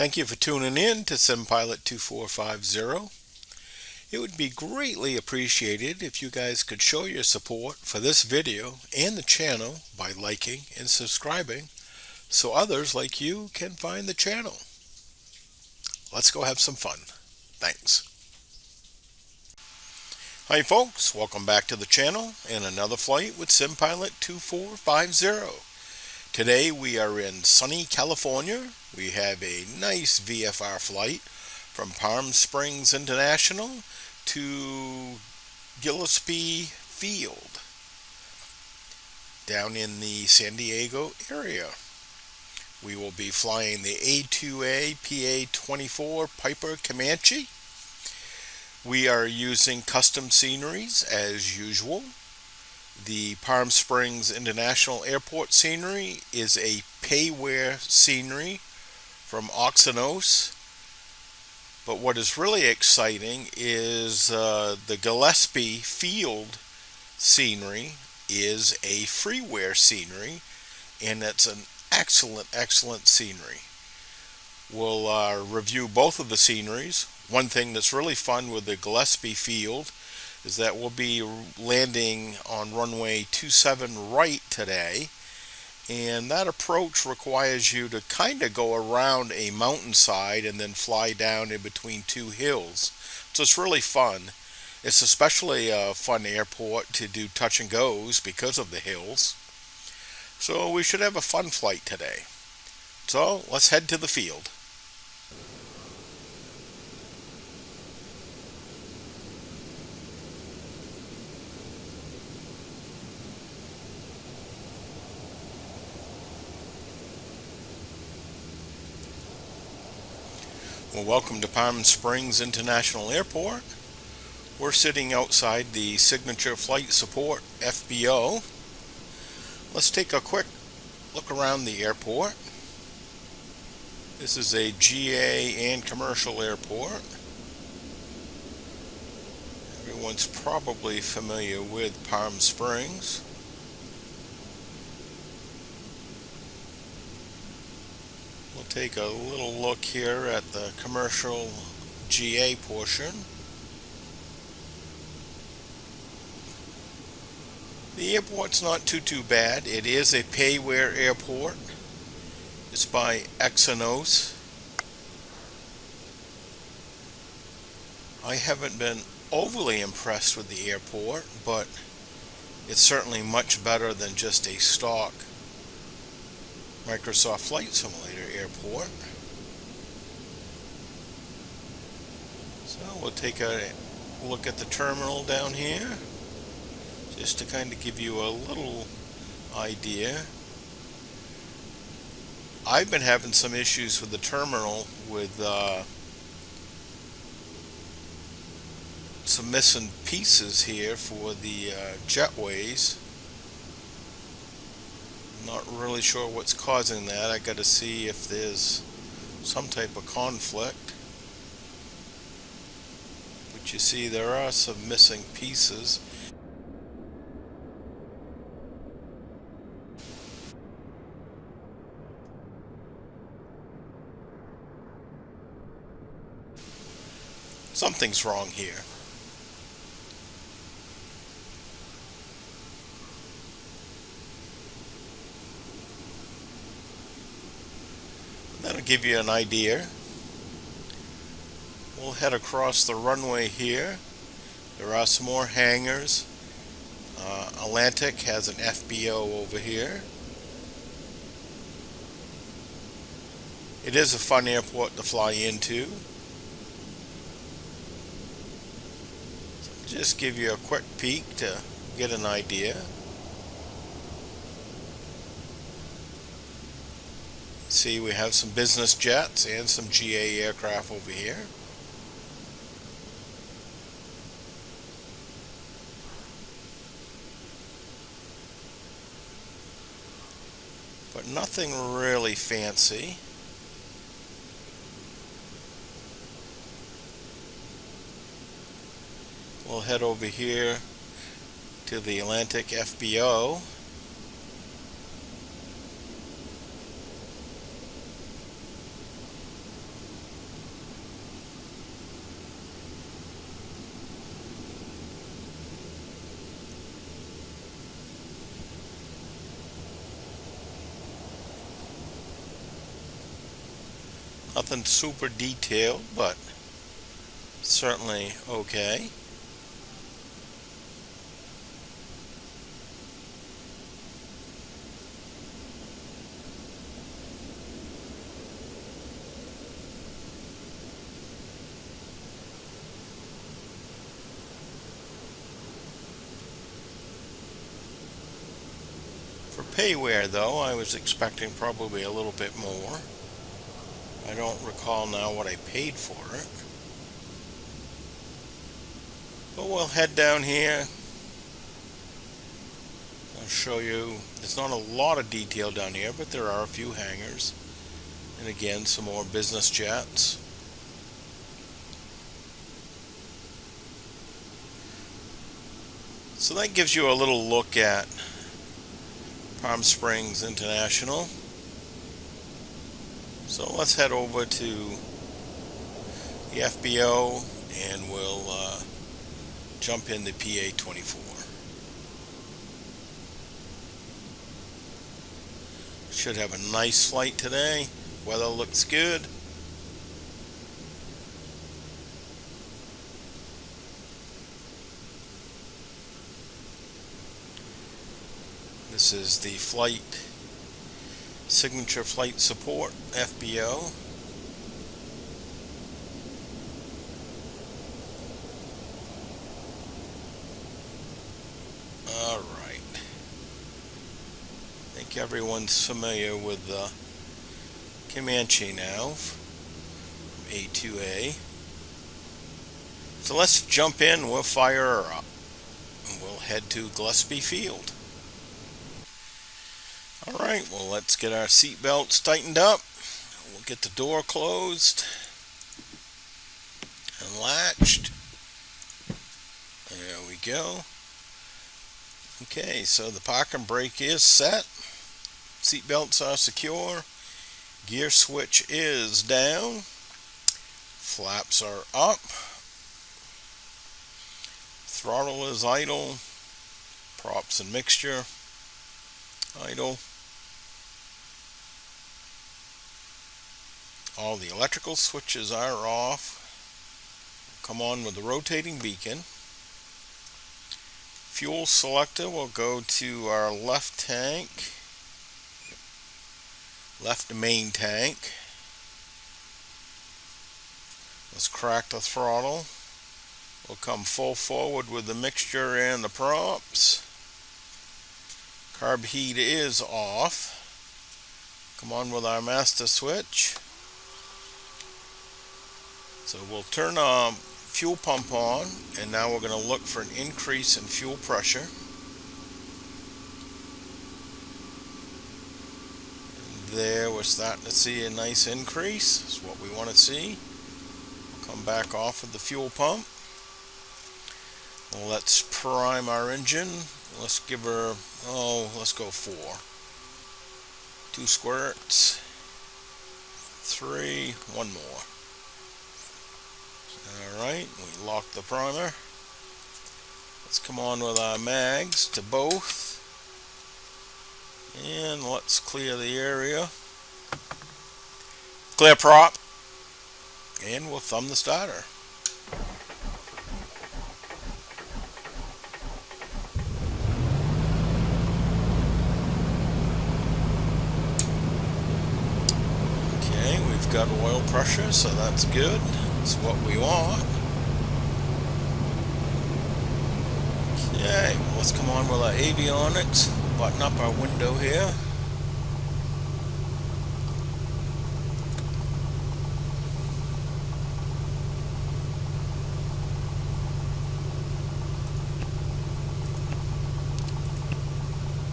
Thank you for tuning in to SimPilot 2450. It would be greatly appreciated if you guys could show your support for this video and the channel by liking and subscribing so others like you can find the channel. Let's go have some fun. Thanks. Hi folks, welcome back to the channel and another flight with SimPilot 2450. Today we are in sunny California. We have a nice VFR flight from Palm Springs International to Gillespie Field down in the San Diego area. We will be flying the A2A PA 24 Piper Comanche. We are using custom sceneries as usual. The Palm Springs International Airport scenery is a payware scenery from AXONOS. But what is really exciting is the Gillespie Field scenery is a freeware scenery, and it's an excellent scenery. We'll review both of the sceneries. One thing that's really fun with the Gillespie Field is that we'll be landing on runway 27 right today, and that approach requires you to kind of go around a mountainside and then fly down in between two hills. So it's really fun. It's especially a fun airport to do touch and goes because of the hills. So we should have a fun flight today. So let's head to the field. Well, welcome to Palm Springs International Airport. We're sitting outside the Signature Flight Support FBO. Let's take a quick look around the airport. This is a GA and commercial airport. Everyone's probably familiar with Palm Springs. We'll take a little look here at the commercial GA portion. The airport's not too bad. It is a payware airport. It's by AXONOS. I haven't been overly impressed with the airport, but it's certainly much better than just a stock Microsoft Flight Simulator airport. So we'll take a look at the terminal down here just to kind of give you a little idea. I've been having some issues with the terminal with some missing pieces here for the jetways. Not really sure what's causing that. I got to see if there's some type of conflict. But you see there are some missing pieces. Something's wrong here. That'll give you an idea. We'll head across the runway here. There are some more hangars. Atlantic has an FBO over here. It is a fun airport to fly into. So just give you a quick peek to get an idea. See, we have some business jets and some GA aircraft over here. But nothing really fancy. We'll head over here to the Atlantic FBO. Nothing super detailed, but certainly okay. For payware though, I was expecting probably a little bit more. I don't recall now what I paid for it. But we'll head down here. I'll show you. There's not a lot of detail down here, but there are a few hangars. And again, some more business jets. So that gives you a little look at Palm Springs International. So let's head over to the FBO and we'll jump in the PA-24. Should have a nice flight today. Weather looks good. This is the flight signature flight support FBO. All right. I think everyone's familiar with the Comanche now, A2A. So let's jump in. We'll fire her up, and we'll head to Gillespie Field. Alright, well, let's get our seat belts tightened up. We'll get the door closed and latched. There we go. Okay, so the parking brake is set. Seat belts are secure. Gear switch is down. Flaps are up. Throttle is idle. Props and mixture idle. All the electrical switches are off. Come on with the rotating beacon. Fuel selector will go to our left tank, left main tank. Let's crack the throttle. We'll come full forward with the mixture and the props. Carb heat is off. Come on with our master switch. So we'll turn our fuel pump on, and now we're going to look for an increase in fuel pressure. And there we're starting to see a nice increase. That's what we want to see. We'll come back off of the fuel pump. Well, let's prime our engine. Let's give her, let's go 4. 2 squirts. 3, 1 more. Alright, we lock the primer. Let's come on with our mags to both. And let's clear the area. Clear prop. And we'll thumb the starter. Okay, we've got oil pressure, so that's good. That's what we want. Okay, well, let's come on with our avionics. Button up our window here.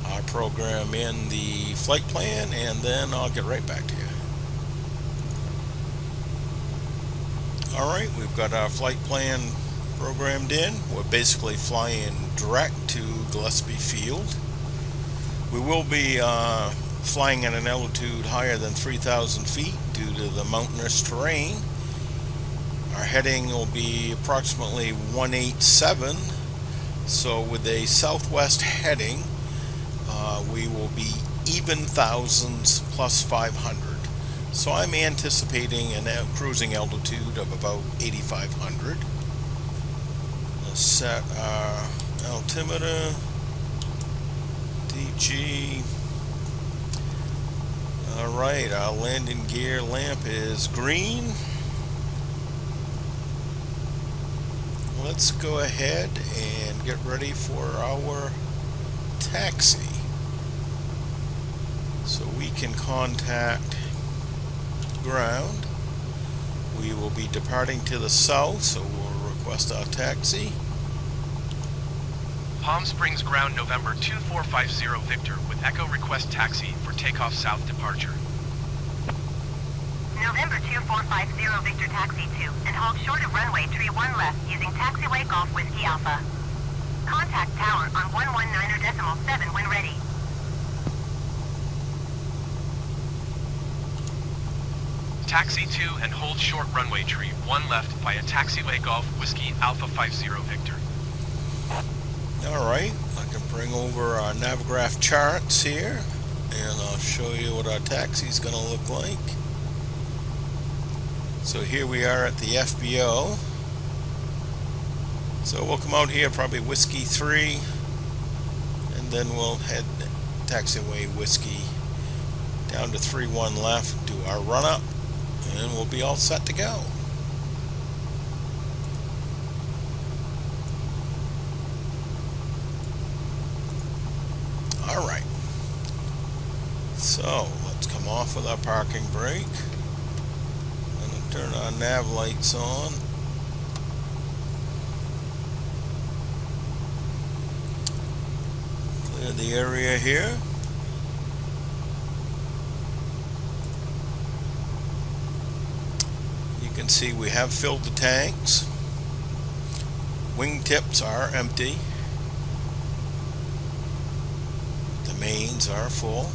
I'll program in the flight plan and then I'll get right back to you. Alright, we've got our flight plan programmed in. We're basically flying direct to Gillespie Field. We will be flying at an altitude higher than 3,000 feet due to the mountainous terrain. Our heading will be approximately 187. So with a southwest heading, we will be even thousands plus 500. So I'm anticipating a cruising altitude of about 8,500. Let's set our altimeter, DG. Alright, our landing gear lamp is green. Let's go ahead and get ready for our taxi. So we can contact ground. We will be departing to the south, so we'll request our taxi. Palm Springs ground November 2450 Victor with Echo request taxi for takeoff south departure. November 2450 Victor taxi 2 and hold short of runway tree 1 left using taxiway Golf Whiskey Alpha. Contact tower on 119.7 when ready. Taxi 2 and hold short runway tree 1 left via taxiway Golf Whiskey Alpha 50 Victor. Alright, I can bring over our Navigraph charts here and I'll show you what our taxi is going to look like. So here we are at the FBO. So we'll come out here probably Whiskey 3 and then we'll head taxiway Whiskey down to 31 left, do our run up, and we'll be all set to go. Alright, so let's come off with our parking brake and turn our nav lights on. Clear the area here. You can see we have filled the tanks. Wingtips are empty. The mains are full.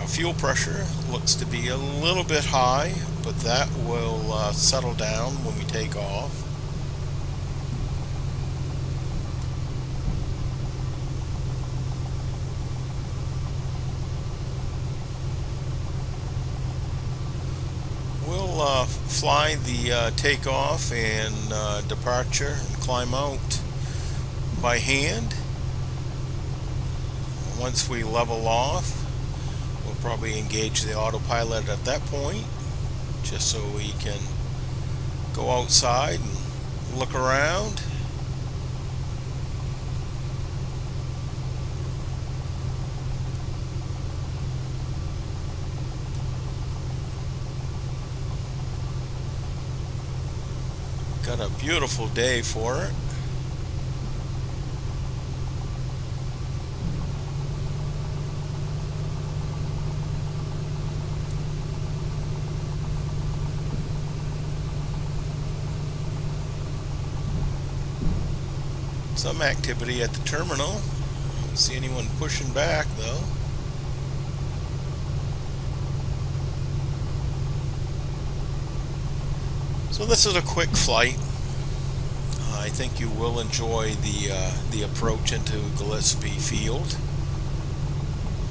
Fuel pressure looks to be a little bit high, but that will settle down when we take off. We'll fly the takeoff and departure and climb out by hand. Once we level off, probably engage the autopilot at that point, just so we can go outside and look around. Got a beautiful day for it. Some activity at the terminal. I don't see anyone pushing back though. So this is a quick flight. I think you will enjoy the approach into Gillespie Field.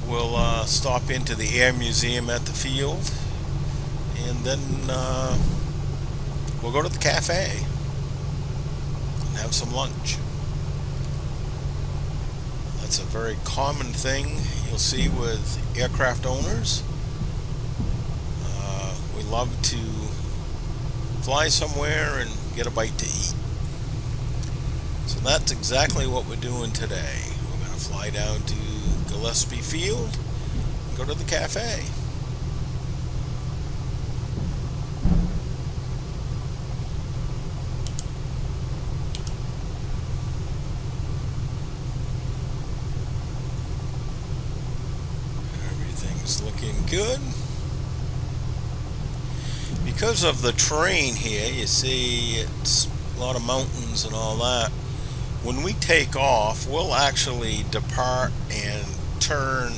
We'll stop into the Air Museum at the field, and then we'll go to the cafe and have some lunch. That's a very common thing you'll see with aircraft owners. We love to fly somewhere and get a bite to eat. So that's exactly what we're doing today. We're going to fly down to Gillespie Field and go to the cafe. Looking good. Because of the terrain here, you see it's a lot of mountains and all that. When we take off, we'll actually depart and turn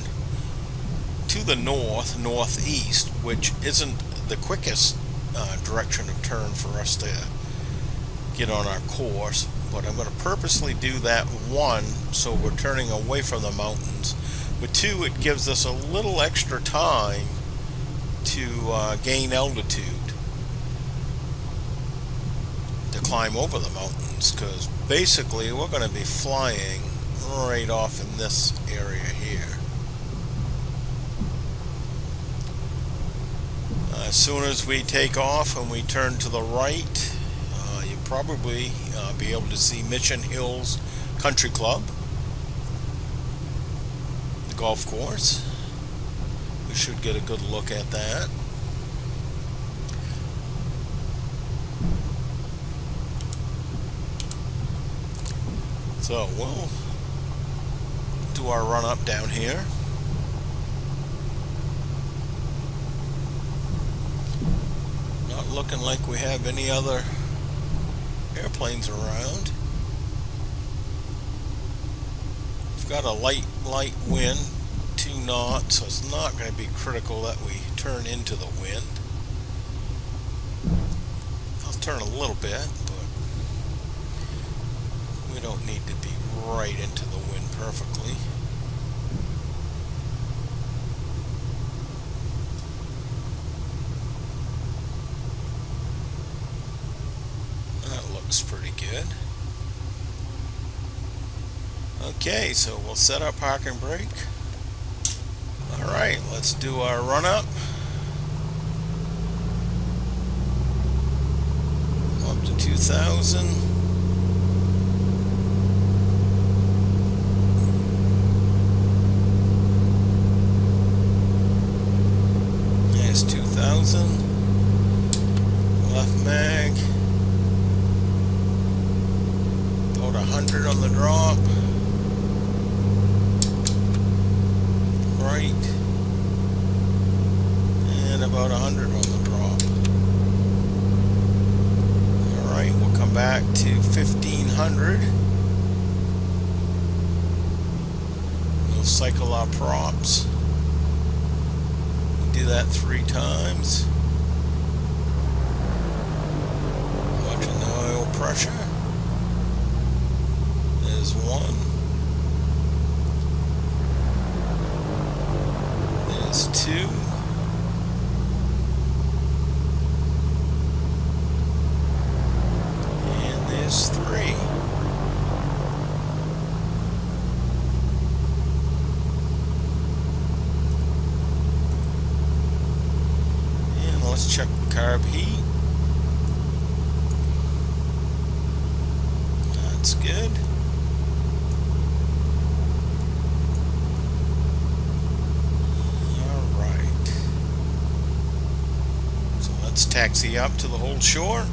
to the northeast, which isn't the quickest direction of turn for us to get on our course, but I'm going to purposely do that. One, so we're turning away from the mountains, but two, it gives us a little extra time to gain altitude, to climb over the mountains, because basically we're going to be flying right off in this area here. As soon as we take off and we turn to the right, you'll probably be able to see Mission Hills Country Club, the golf course. We should get a good look at that. So we'll do our run up down here. Not looking like we have any other airplanes around. We've got a light wind, 2 knots, so it's not going to be critical that we turn into the wind. I'll turn a little bit, but we don't need to be right into the wind perfectly. That looks pretty good. Okay, so we'll set our parking brake. Alright, let's do our run up. Up to 2,000. There's 2,000. Left mag. About 100 on the drop. Right. And about 100 on the drop. Alright, we'll come back to 1,500. We'll cycle our props. Do that 3 times. Watching the oil pressure. There's 1. There's 2. And there's 3. Let's check the carb heat. That's good. Alright. So let's taxi up to the hold shore.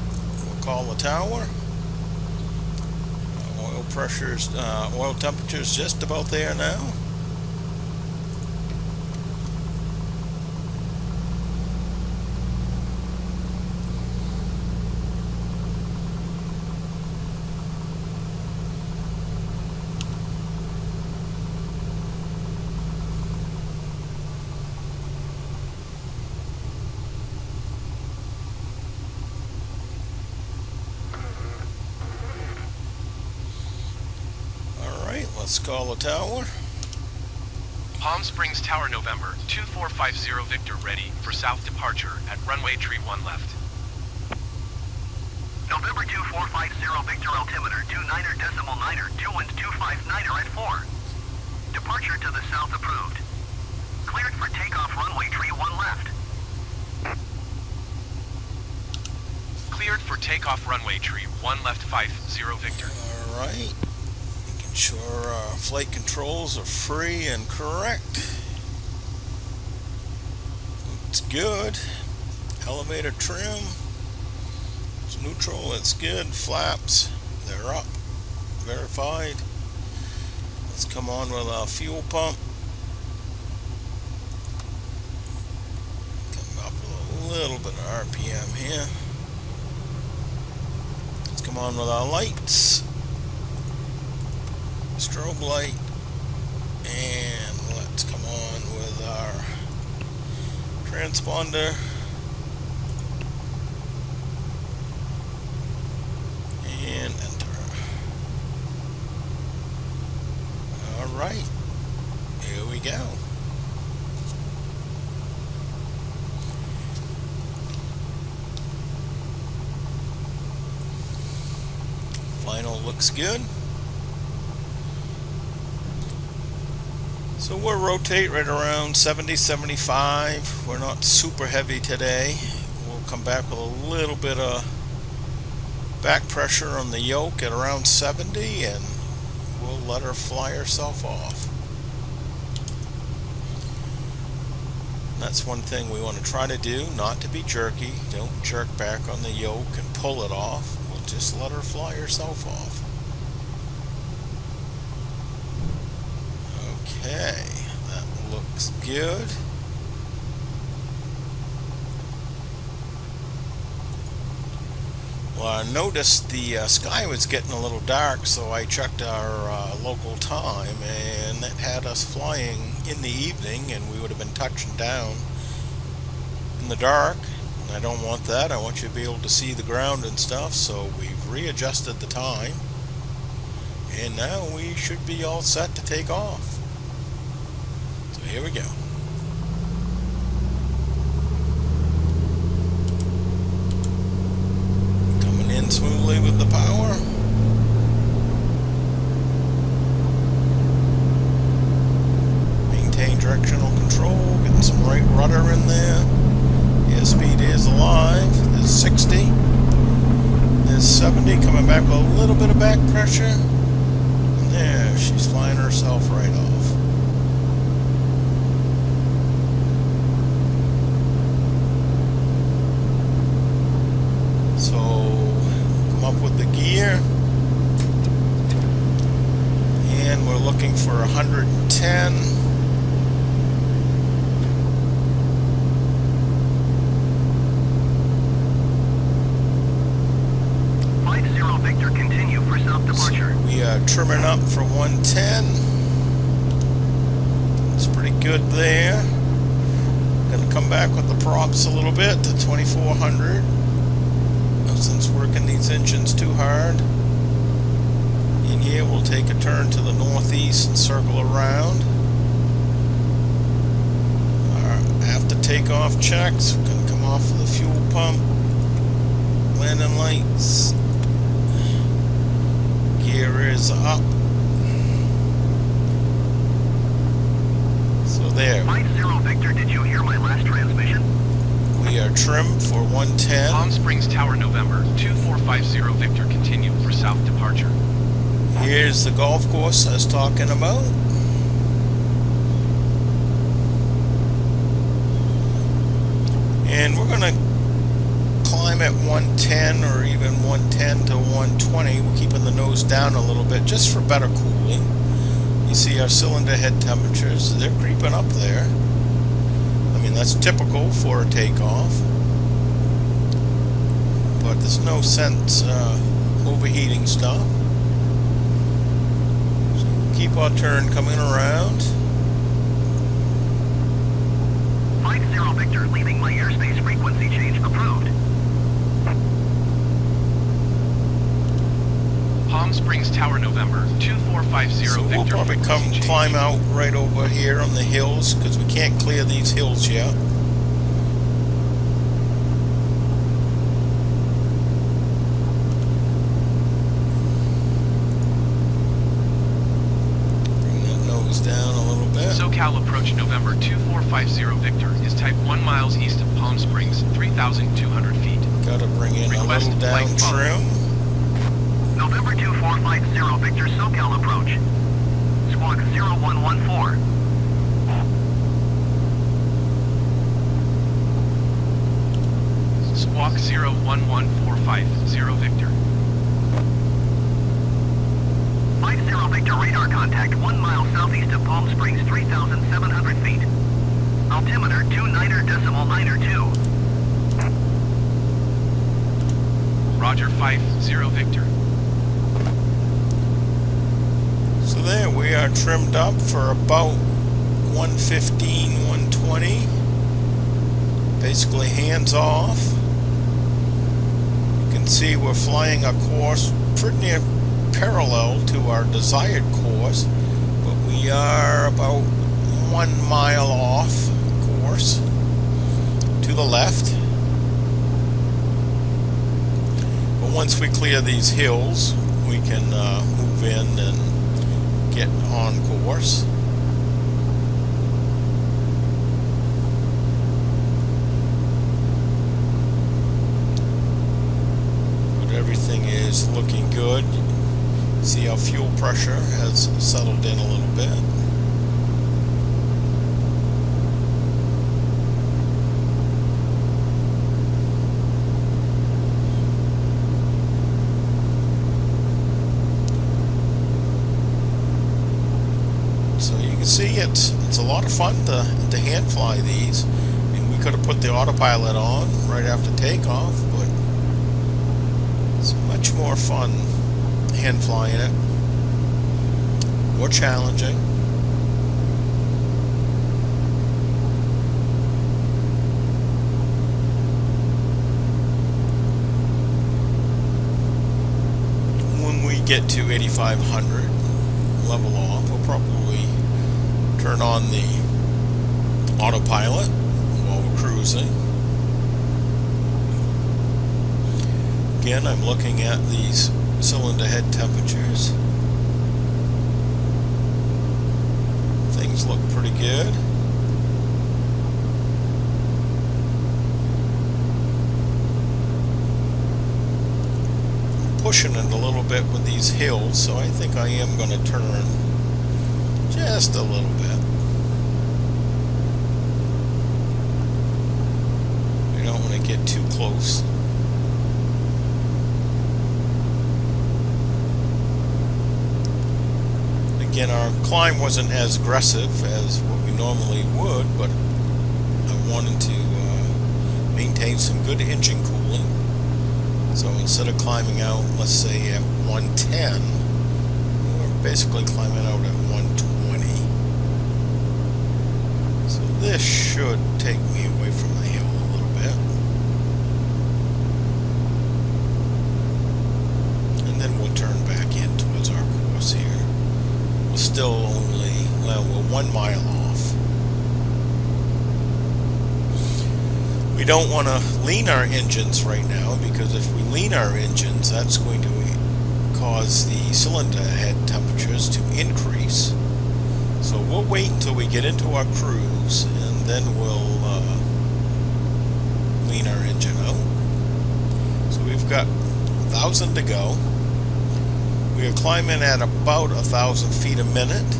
We'll call the tower. Oil temperature's just about there now. Let's call the tower. Palm Springs Tower, November 2450 Victor, ready for south departure at runway tree 1 left. November 2450 Victor, altimeter 29.9er, 2 wind 259er at 4. Departure to the south approved. Cleared for takeoff, runway tree 1 left. Cleared for takeoff, runway tree 1 left 50 Victor. Alright. Sure, flight controls are free and correct. It's good. Elevator trim. It's neutral. It's good. Flaps. They're up. Verified. Let's come on with our fuel pump. Come up with a little bit of RPM here. Let's come on with our lights. Strobe light. And let's come on with our transponder. And enter. Alright. Here we go. Final looks good. So we'll rotate right around 70, 75. We're not super heavy today. We'll come back with a little bit of back pressure on the yoke at around 70, and we'll let her fly herself off. That's one thing we want to try to do, not to be jerky. Don't jerk back on the yoke and pull it off. We'll just let her fly herself off. Okay, that looks good. Well, I noticed the sky was getting a little dark, so I checked our local time, and it had us flying in the evening, and we would have been touching down in the dark. And I don't want that. I want you to be able to see the ground and stuff, so we've readjusted the time, and now we should be all set to take off. So here we go. In smoothly with the power. Maintain directional control, getting some right rudder in there. Airspeed is alive. There's 60. There's 70, coming back with a little bit of back pressure. And there, she's flying herself right off. With the gear, and we're looking for 110. Victor, continue for south departure. So we are trimming up for 110. It's pretty good there. Gonna come back with the props a little bit to 2400. Since working these engines too hard. In here we'll take a turn to the northeast and circle around. After takeoff checks, we're going to come off of the fuel pump. Landing lights. Gear is up. So there. 50 Victor, did you hear my last transmission? We are trimmed for 110. Palm Springs Tower, November 2450 Victor, continue for south departure. Here's the golf course I was talking about. And we're going to climb at 110 or even 110 to 120. We're keeping the nose down a little bit just for better cooling. You see our cylinder head temperatures, they're creeping up there. I mean, that's typical for a takeoff, but there's no sense overheating stuff. So we'll keep our turn coming around. 50 Victor, leaving my airspace, frequency change approved. Palm Springs Tower, November 2450 So Victor. we'll probably climb out right over here on the hills, because we can't clear these hills yet. Bring that nose down a little bit. SoCal approach November 2450 Victor is type 1 miles east of Palm Springs, 3,200 feet. Got to bring in Request a little down flight follow. trim. November 2450 Victor, SoCal approach. Squawk 0114. Squawk 011450 Victor. 50 Victor, radar contact 1 mile southeast of Palm Springs, 3,700 feet. Altimeter 29.992. Roger 50 Victor. So there we are, trimmed up for about 115, 120. Basically hands off. You can see we're flying a course pretty near parallel to our desired course, but we are about 1 mile off course to the left. But once we clear these hills, we can move in and get on course. But everything is looking good. See our fuel pressure has settled in a little bit. So you can see it's a lot of fun to hand fly these. I mean, we could have put the autopilot on right after takeoff, but it's much more fun hand flying it. More challenging. When we get to 8,500 level off, we'll probably turn on the autopilot while we're cruising. Again, I'm looking at these cylinder head temperatures. Things look pretty good. I'm pushing it a little bit with these hills, so I think I am going to turn just a little bit. We don't want to get too close. Again, our climb wasn't as aggressive as what we normally would, but I wanted to maintain some good engine cooling. So instead of climbing out, let's say at 110, we're basically climbing out at 120. So this should take me away from the hill a little bit. And then we'll turn back in towards our course here. We're still only, well, we're 1 mile off. We don't want to lean our engines right now, because if we lean our engines, that's going to cause the cylinder head temperatures to increase. So we'll wait until we get into our cruise, and then we'll lean our engine out. So we've got 1,000 to go. We are climbing at about 1,000 feet a minute.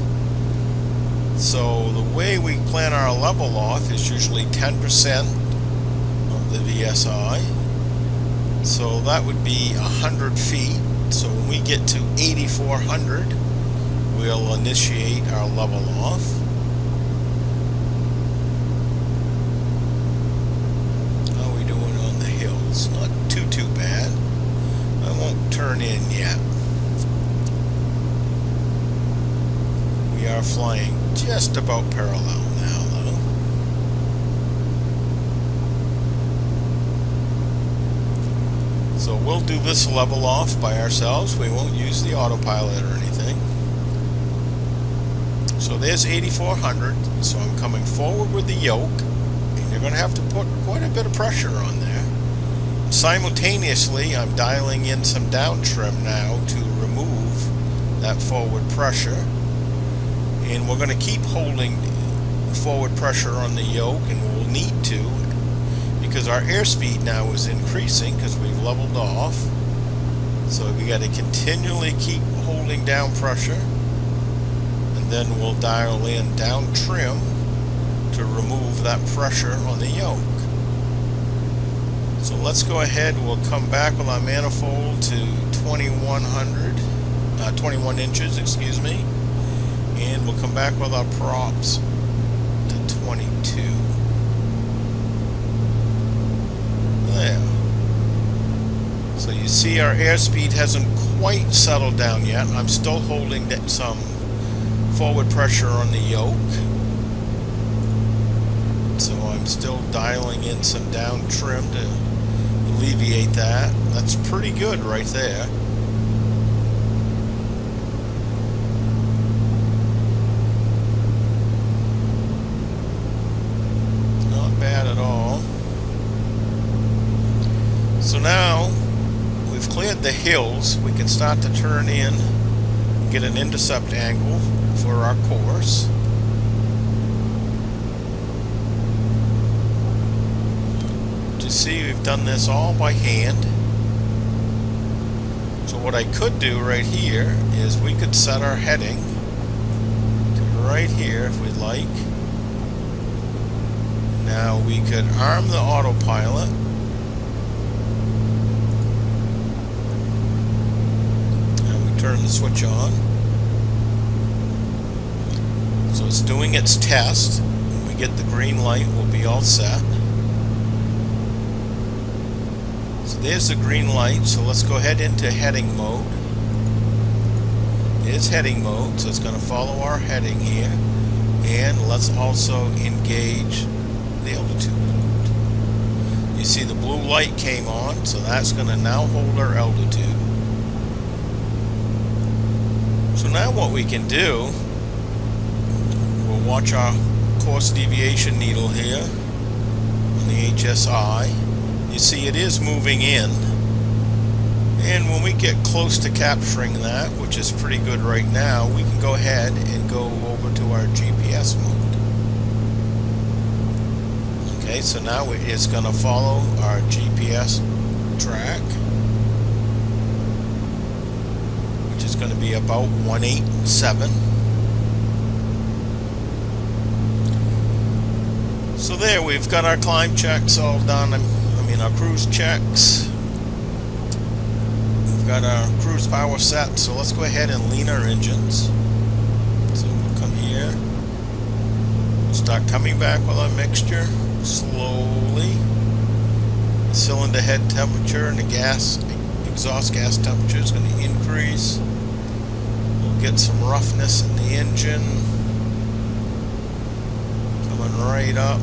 So the way we plan our level off is usually 10% of the VSI. So that would be 100 feet. So when we get to 8,400, we'll initiate our level off. How are we doing on the hills? Not too bad. I won't turn in yet. We are flying just about parallel now, though. So we'll do this level off by ourselves. We won't use the autopilot or anything. So there's 8,400. So I'm coming forward with the yoke, and you're going to have to put quite a bit of pressure on there. Simultaneously, I'm dialing in some down trim now to remove that forward pressure. And we're going to keep holding forward pressure on the yoke, and we'll need to, because our airspeed now is increasing because we've leveled off. So we got to continually keep holding down pressure, and then we'll dial in down trim to remove that pressure on the yoke. So let's go ahead, we'll come back with our manifold to 21 inches, excuse me. And we'll come back with our props to 22. There. So you You see our airspeed hasn't quite settled down yet. I'm still holding some forward pressure on the yoke. So I'm still dialing in some down trim to alleviate that. That's pretty good right there. Not bad at all. So now we've cleared the hills. We can start to turn in, get an intercept angle for our course. You see, we've done this all by hand. So what I could do right here is we could set our heading to right here if we'd like. Now we could arm the autopilot. And we turn the switch on. So it's doing its test. When we get the green light, we'll be all set. There's the green light, so let's go ahead into heading mode. It's heading mode, so it's going to follow our heading here. And let's also engage the altitude mode. You see the blue light came on, so that's going to now hold our altitude. So now what we can do, we'll watch our course deviation needle here on the HSI. You see it is moving in, and when we get close to capturing that, which is pretty good right now, we can go ahead and go over to our GPS mode. Okay, so now it is going to follow our GPS track, which is going to be about 187. So there, we've got our climb checks all done. Our cruise checks. We've got our cruise power set, so let's go ahead and lean our engines. So we'll come here. We'll start coming back with our mixture slowly. The cylinder head temperature and the exhaust gas temperature is going to increase. We'll get some roughness in the engine. Coming right up.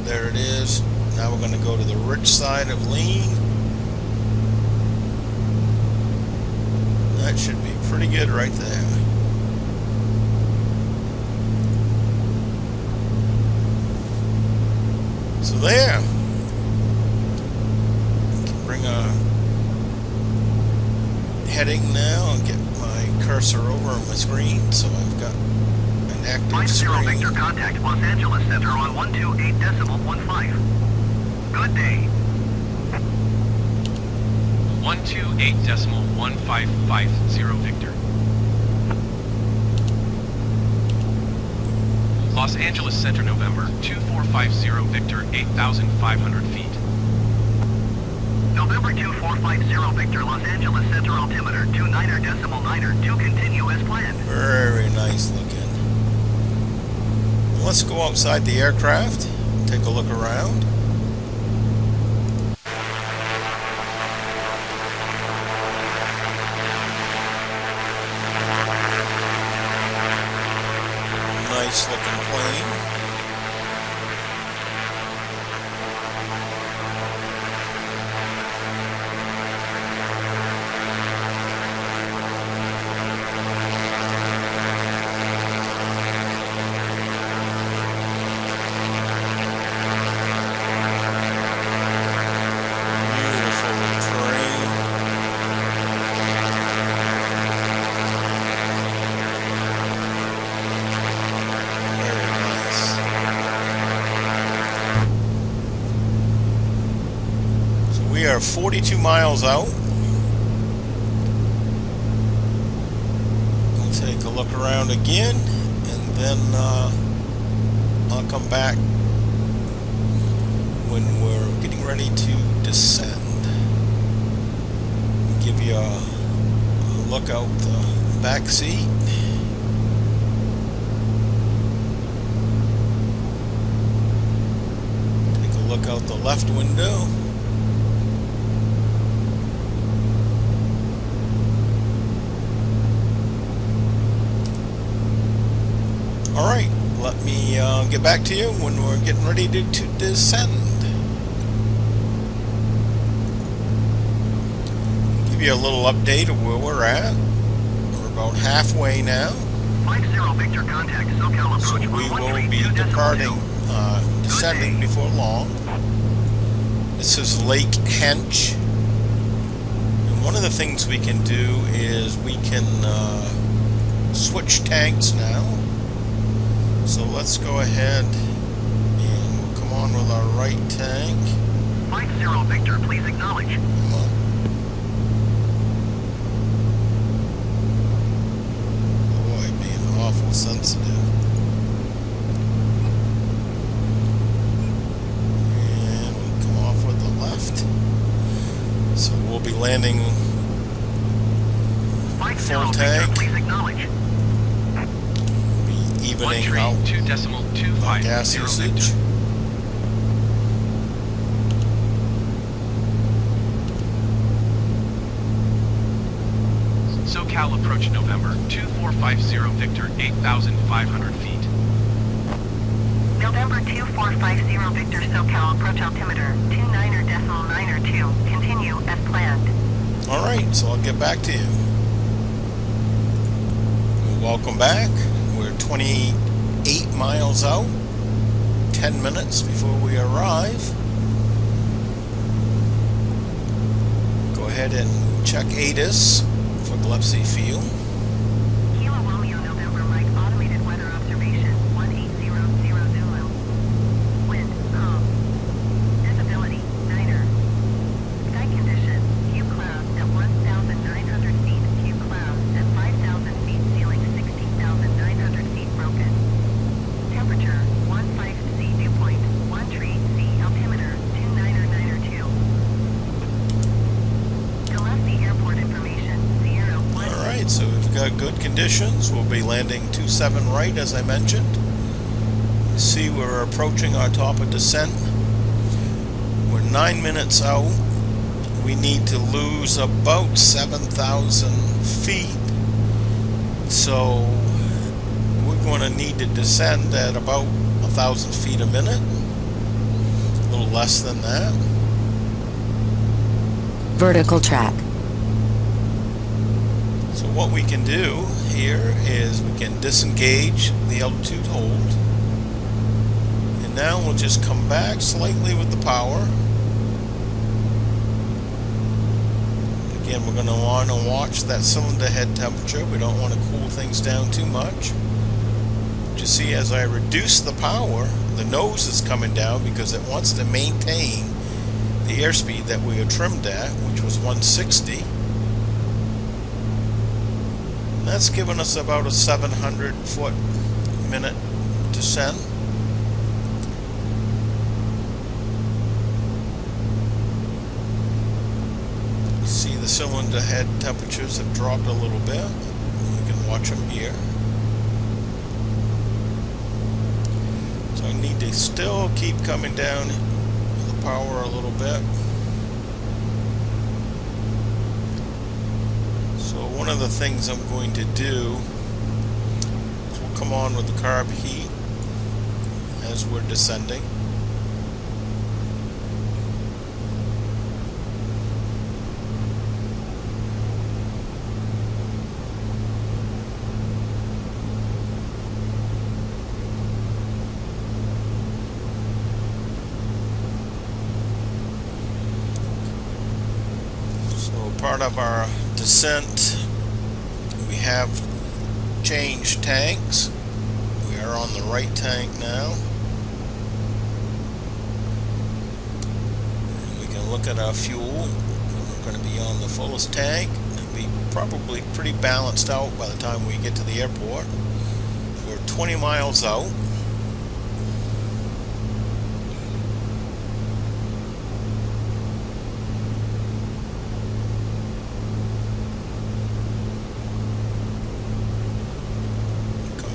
There it is. Now we're going to go to the rich side of lean. That should be pretty good right there. So there. I can bring a heading now and get my cursor over on my screen, so I've got active 50 screen. Victor, contact Los Angeles Center on 128.15. Good day. 128.1550 Victor. Los Angeles Center, November 2450 Victor, 8,500 feet. November 2450 Victor, Los Angeles Center, altimeter 29.9, to continue as planned. Very nice looking. Let's go outside the aircraft, take a look around. Nice looking plane. We are 42 miles out. We'll take a look around again, and then I'll come back when we're getting ready to descend. Give you a look out the back seat. Take a look out the left window. Alright, let me get back to you when we're getting ready to descend. Give you a little update of where we're at. We're about halfway now. 50 Victor contact SoCal So approach we 113 will be 2 departing, decimal 2. descending before long. This is Lake Hench. And one of the things we can do is we can switch tanks now. So let's go ahead and we'll come on with our right tank. 50 Victor, please acknowledge. Come on. Boy, being awful sensitive. And we come off with the left. So we'll be landing 50 full Victor, tank. please acknowledge. Be evening out 132.25 gas usage. SoCal approach November 2450 Victor 8,500 feet. November 2450 Victor SoCal approach altimeter 29.902. Continue as planned. Alright, so I'll get back to you. Welcome back. We're 28 miles out, 10 minutes before we arrive. Go ahead and check ATIS for Gillespie Field. Kilo Romeo November Mike automated weather observation 1800 Zulu. Wind calm. Visibility niner. Sky condition few clouds at 1,900 feet. Few clouds at 5,000 feet. Ceiling 16,900 feet broken. Temperature 15 C dew point 1 tree C altimeter 2992. Gillespie Airport information Sierra 1. Alright, so we've got good conditions. We'll be landing 27 right, as I mentioned. See, we're approaching our top of descent. We're 9 minutes out. We need to lose about 7,000 feet. So we're going to need to descend at about 1,000 feet a minute. A little less than that. Vertical track. So what we can do here is we can disengage the altitude hold. And now we'll just come back slightly with the power. Again, we're going to want to watch that cylinder head temperature. We don't want to cool things down too much. But you see, as I reduce the power, the nose is coming down because it wants to maintain the airspeed that we are trimmed at, which was 160. And that's given us about a 700 foot minute descent. See, the cylinder head temperatures have dropped a little bit. We can watch them here. So I need to still keep coming down the power a little bit. So one of the things I'm going to do is we'll come on with the carb heat as we're descending. Part of our descent, we have changed tanks. We are on the right tank now. And we can look at our fuel. We're going to be on the fullest tank and be probably pretty balanced out by the time we get to the airport. We're 20 miles out.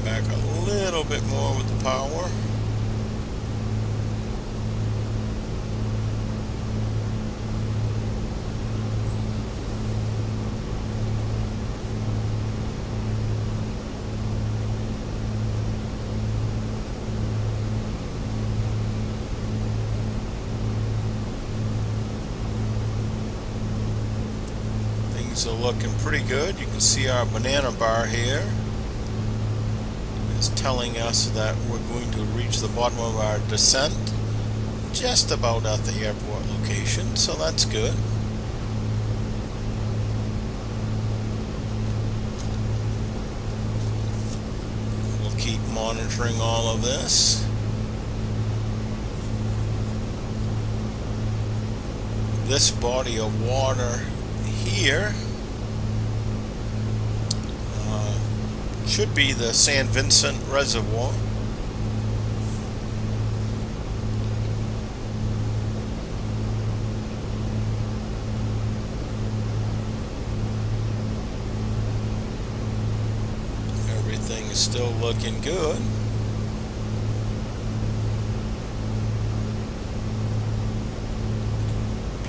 Back a little bit more with the power. Things are looking pretty good. You can see our banana bar here is telling us that we're going to reach the bottom of our descent just about at the airport location, so that's good. We'll keep monitoring all of this. This body of water here should be the San Vincent Reservoir. Everything is still looking good.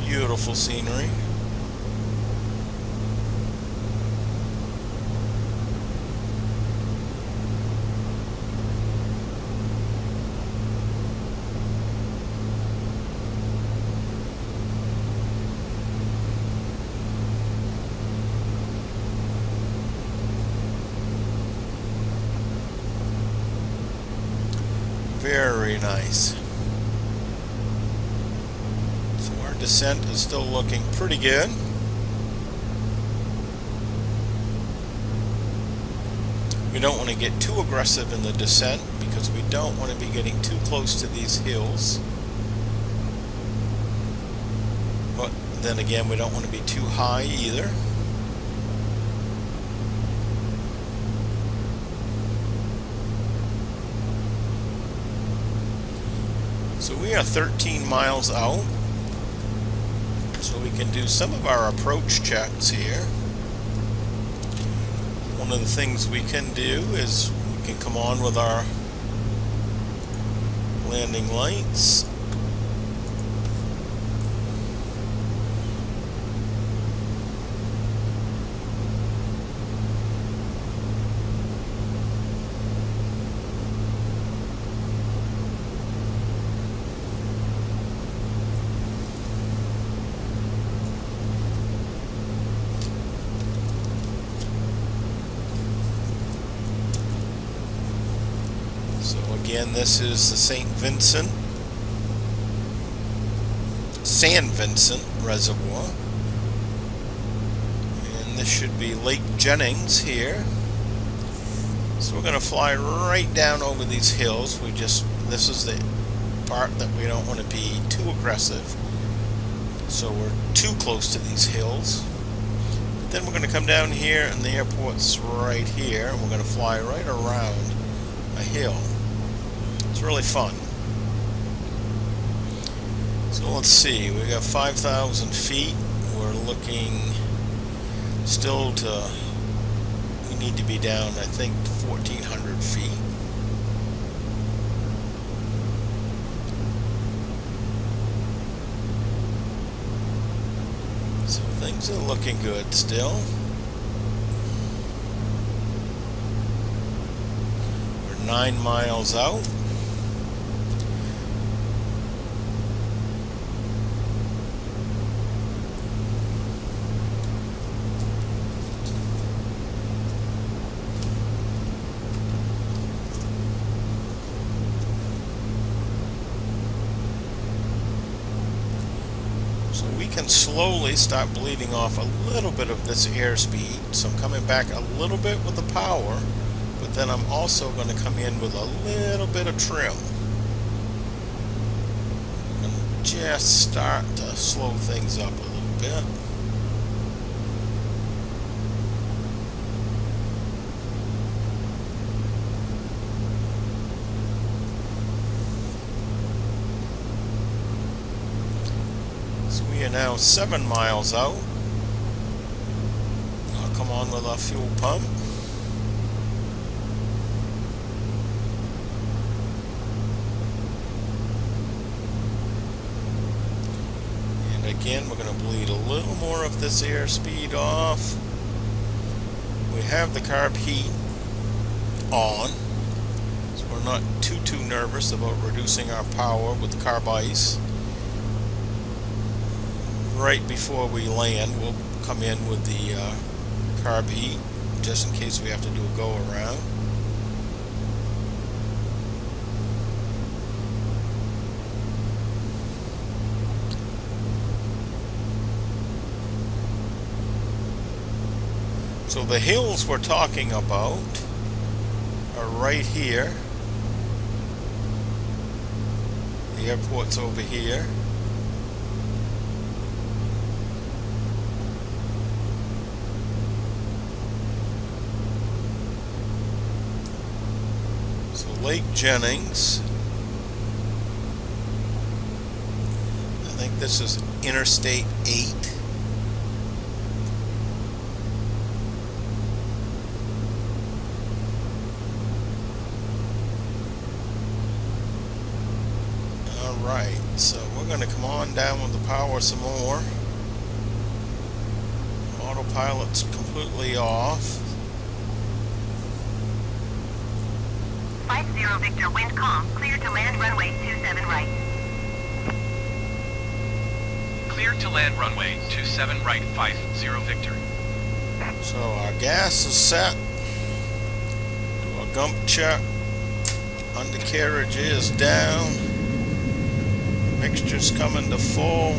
Beautiful scenery. Very nice. So our descent is still looking pretty good. We don't want to get too aggressive in the descent because we don't want to be getting too close to these hills. But then again, we don't want to be too high either. So we are 13 miles out, so we can do some of our approach checks here. One of the things we can do is we can come on with our landing lights. Again, this is the San Vincent Reservoir, and this should be Lake Jennings here. So we're going to fly right down over these hills. This is the part that we don't want to be too aggressive, so we're too close to these hills. But then we're going to come down here, and the airport's right here, and we're going to fly right around a hill. It's really fun. So let's see, we got 5,000 feet. We're looking still to, we need to be down, I think, 1,400 feet. So things are looking good still. We're 9 miles out. Can slowly start bleeding off a little bit of this airspeed. So I'm coming back a little bit with the power, but then I'm also going to come in with a little bit of trim. I'm going to just start to slow things up a little bit. We are now 7 miles out. I'll come on with our fuel pump. And again, we're going to bleed a little more of this airspeed off. We have the carb heat on, so we're not too nervous about reducing our power with the carb ice. Right before we land, we'll come in with the carb heat just in case we have to do a go around. So the hills we're talking about are right here. The airport's over here. So Lake Jennings. I think this is Interstate 8. Alright, so we're going to come on down with the power some more. Autopilot's completely off. 50 Victor, wind calm, clear to land runway 27 right. Clear to land runway 27 right 50 Victor. So our gas is set. Do a gump check. Undercarriage is down. Mixture's coming to full.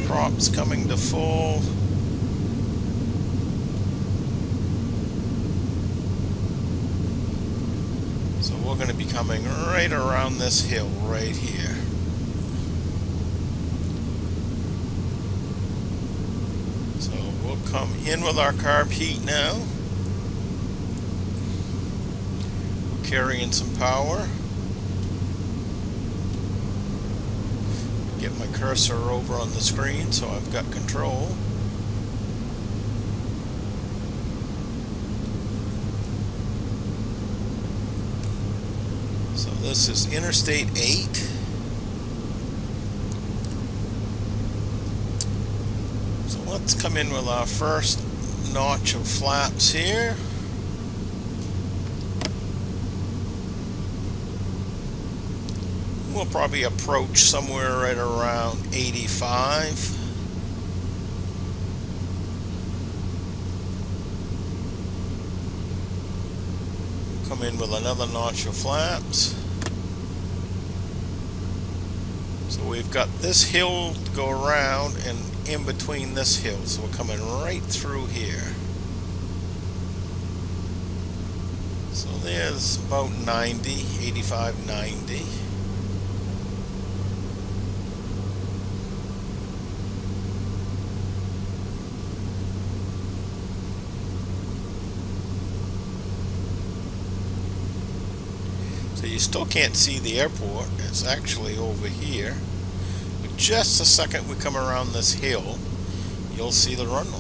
Props coming to full. So we're going to be coming right around this hill right here. So we'll come in with our carb heat now. We're carrying some power. Get my cursor over on the screen so I've got control. So this is Interstate 8. So let's come in with our first notch of flaps here. We'll probably approach somewhere right around 85. Come in with another notch of flaps. So we've got this hill to go around and in between this hill. So we're coming right through here. So there's about 90, 85, 90. So you still can't see the airport. It's actually over here. But just the second we come around this hill, you'll see the runway.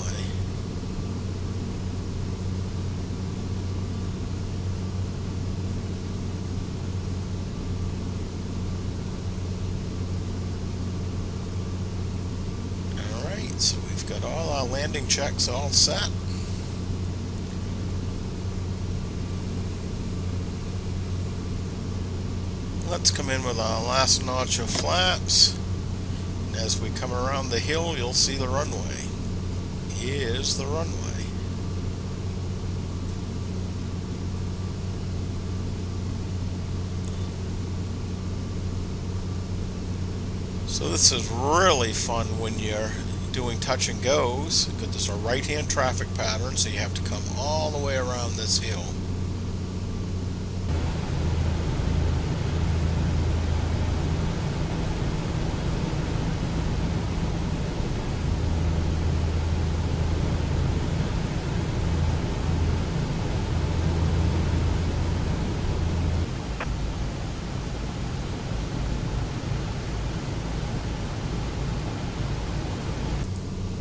Alright, so we've got all our landing checks all set. Let's come in with our last notch of flaps. And as we come around the hill, you'll see the runway. Here's the runway. So this is really fun when you're doing touch and goes, because there's a right-hand traffic pattern, so you have to come all the way around this hill.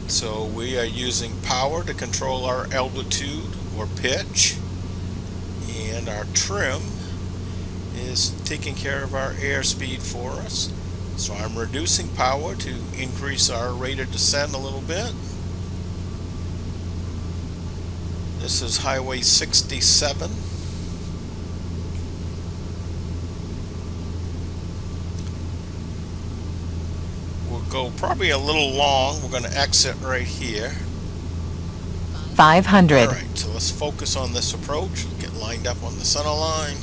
So we are using power to control our altitude or pitch, and our trim is taking care of our airspeed for us. So I'm reducing power to increase our rate of descent a little bit. This is Highway 67. We'll go probably a little long. We're going to exit right here. 500. Alright, so let's focus on this approach. Get lined up on the center line.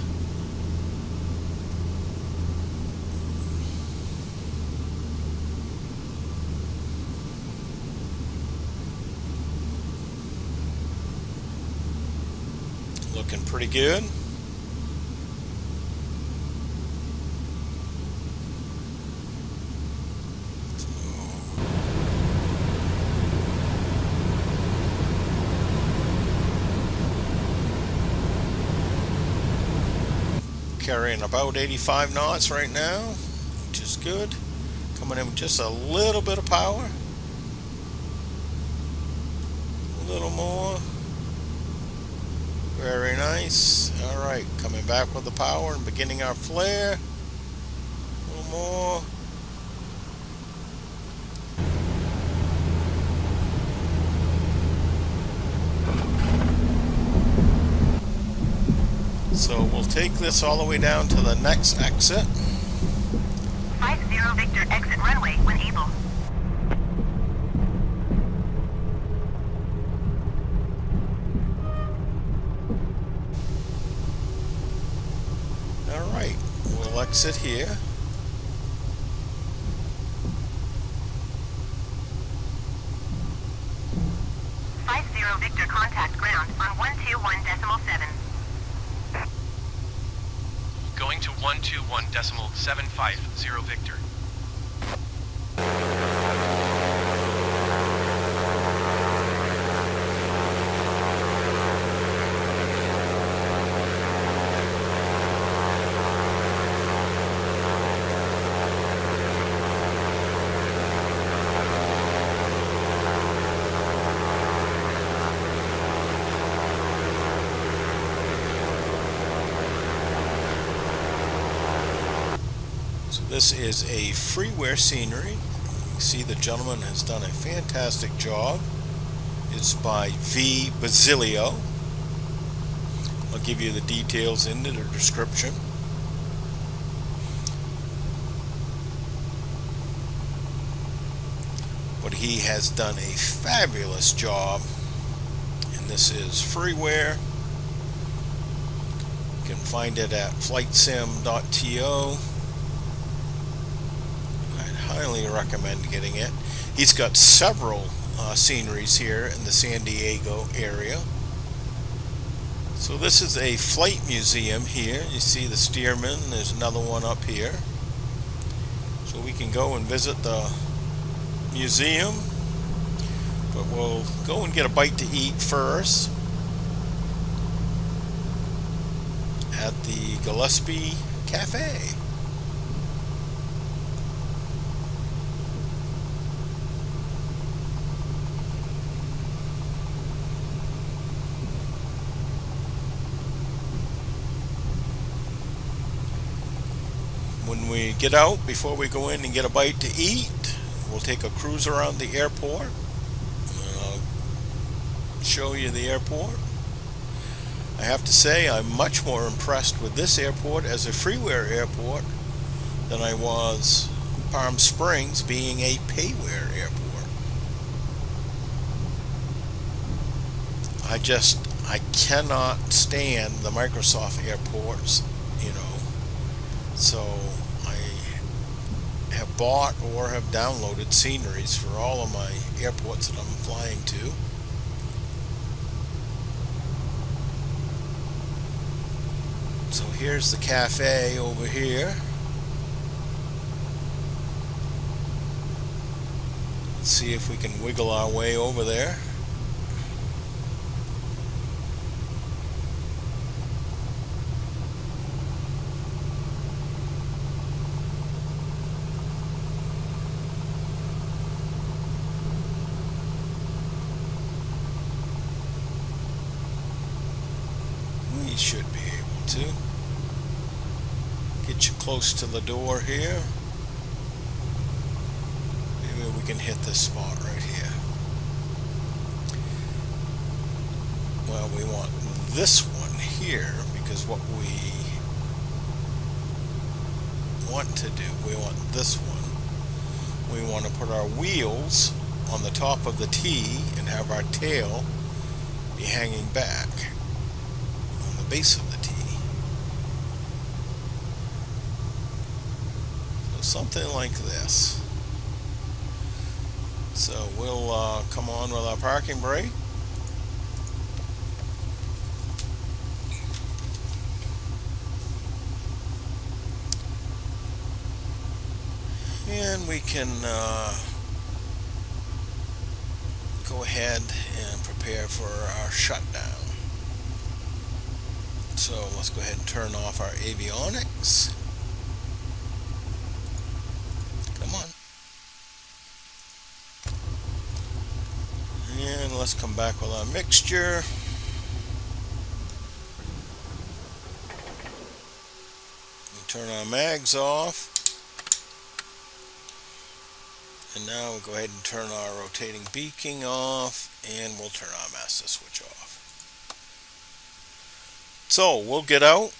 Looking pretty good. Carrying about 85 knots right now, which is good. Coming in with just a little bit of power. A little more. Very nice. Alright, coming back with the power and beginning our flare. A little more. So we'll take this all the way down to the next exit. 50 Victor, exit runway when able. Alright, we'll exit here. Victor, contact ground on 121.7. Going to 121.750 Victor. This is a freeware scenery. You see the gentleman has done a fantastic job. It's by vbazillio. I'll give you the details in the description. But he has done a fabulous job. And this is freeware. You can find it at flightsim.to. Highly recommend getting it. He's got several sceneries here in the San Diego area. So this is a flight museum here. You see the Stearman. There's another one up here. So we can go and visit the museum. But we'll go and get a bite to eat first at the Gillespie Café. When we get out, before we go in and get a bite to eat, we'll take a cruise around the airport. I'll show you the airport. I have to say I'm much more impressed with this airport as a freeware airport than I was Palm Springs being a payware airport. I cannot stand the Microsoft airports, you know. So I have bought or have downloaded Sceneries for all of my airports that I'm flying to. So here's the cafe over here. Let's see if we can wiggle our way over there. Should be able to get you close to the door here. Maybe we can hit this spot right here. Well, we want this one here because what we want to do, we want this one. We want to put our wheels on the top of the T and have our tail be hanging back on the base of the T. So something like this. So we'll come on with our parking brake. And we can go ahead and prepare for our shutdown. So let's go ahead and turn off our avionics. Come on. And let's come back with our mixture. Turn our mags off. And now we'll go ahead and turn our rotating beaking off, and we'll turn our master switch off. So we'll get out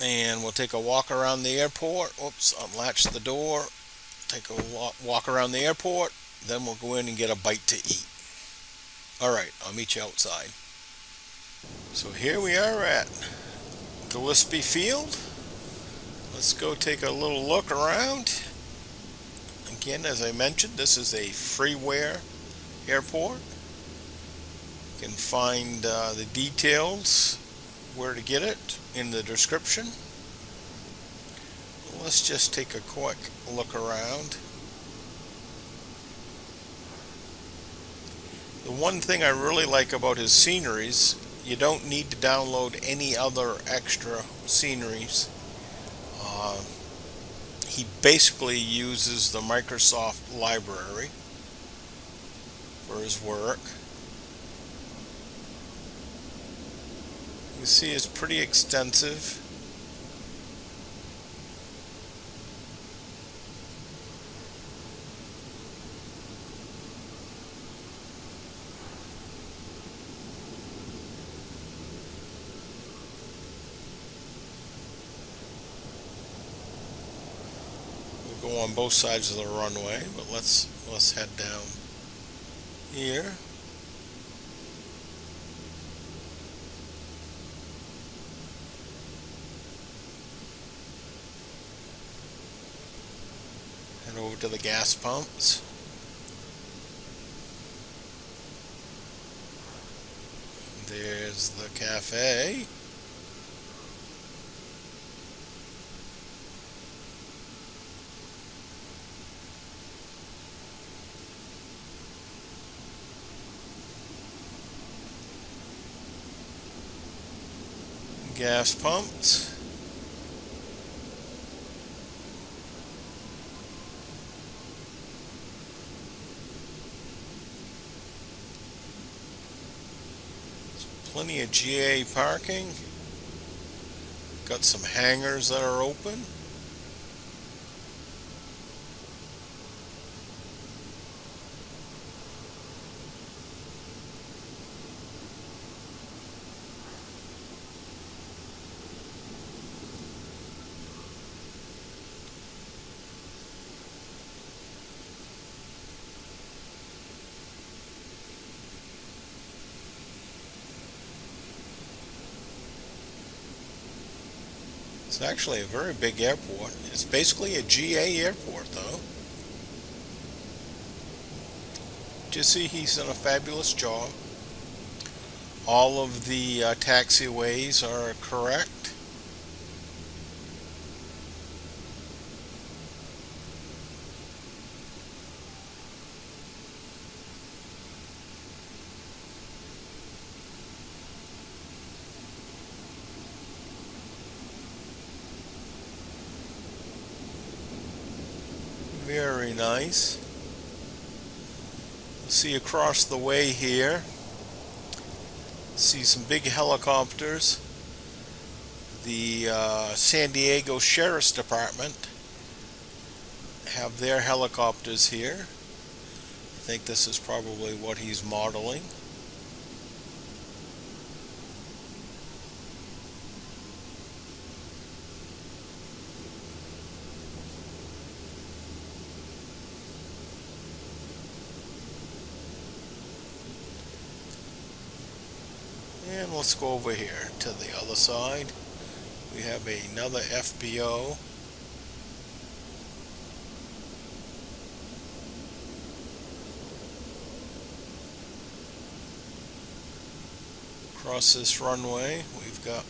and we'll take a walk around the airport. Oops, unlatch the door, take a walk around the airport, then we'll go in and get a bite to eat. Alright, I'll meet you outside. So here we are at Gillespie Field. Let's go take a little look around. Again, as I mentioned, this is a freeware airport. You can find the details, where to get it, in the description. Let's just take a quick look around. The one thing I really like about his sceneries, you don't need to download any other extra sceneries. He basically uses the Microsoft library for his work. You see it's pretty extensive. Go on both sides of the runway, but let's head down here. Head over to the gas pumps. There's the cafe. Gas pumps. Plenty of GA parking. Got some hangars that are open. It's actually a very big airport. It's basically a GA airport, though. Just see he's done a fabulous job. All of the taxiways are correct. Very nice. See across the way here, see some big helicopters. The San Diego Sheriff's Department have their helicopters here. I think this is probably what he's modeling. And let's go over here to the other side. We have another FBO. Across this runway, we've got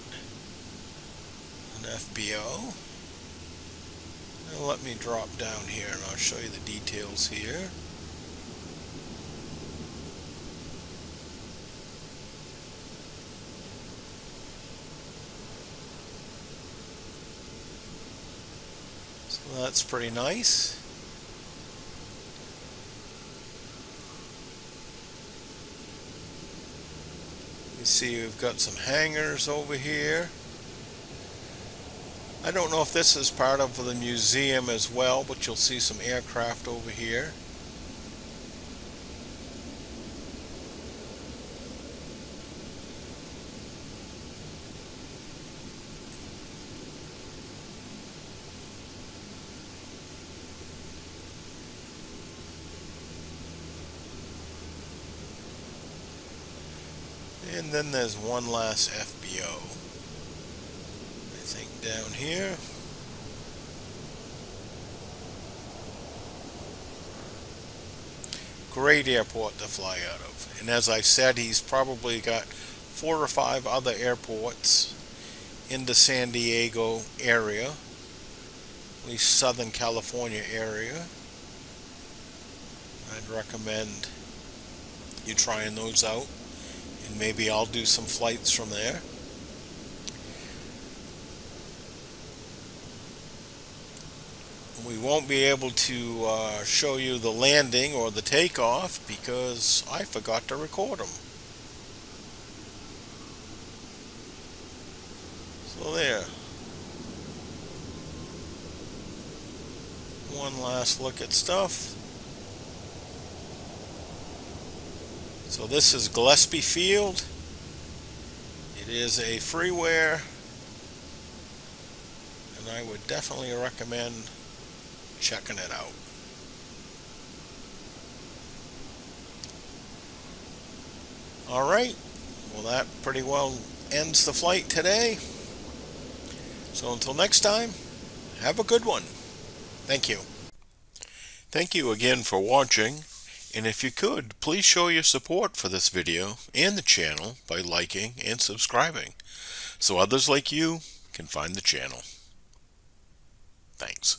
an FBO. Now let me drop down here and I'll show you the details here. So that's pretty nice. You see we've got some hangars over here. I don't know if this is part of the museum as well, but you'll see some aircraft over here. And then there's one last FBO, I think, down here. Great airport to fly out of. And as I said, he's probably got 4 or 5 other airports in the San Diego area, at least Southern California area. I'd recommend you trying those out. And maybe I'll do some flights from there. We won't be able to show you the landing or the takeoff because I forgot to record them. So there. One last look at stuff. So this is Gillespie Field. It is a freeware, and I would definitely recommend checking it out. Alright, well that pretty well ends the flight today. So until next time, have a good one. Thank you. Thank you again for watching. And if you could, please show your support for this video and the channel by liking and subscribing, so others like you can find the channel. Thanks.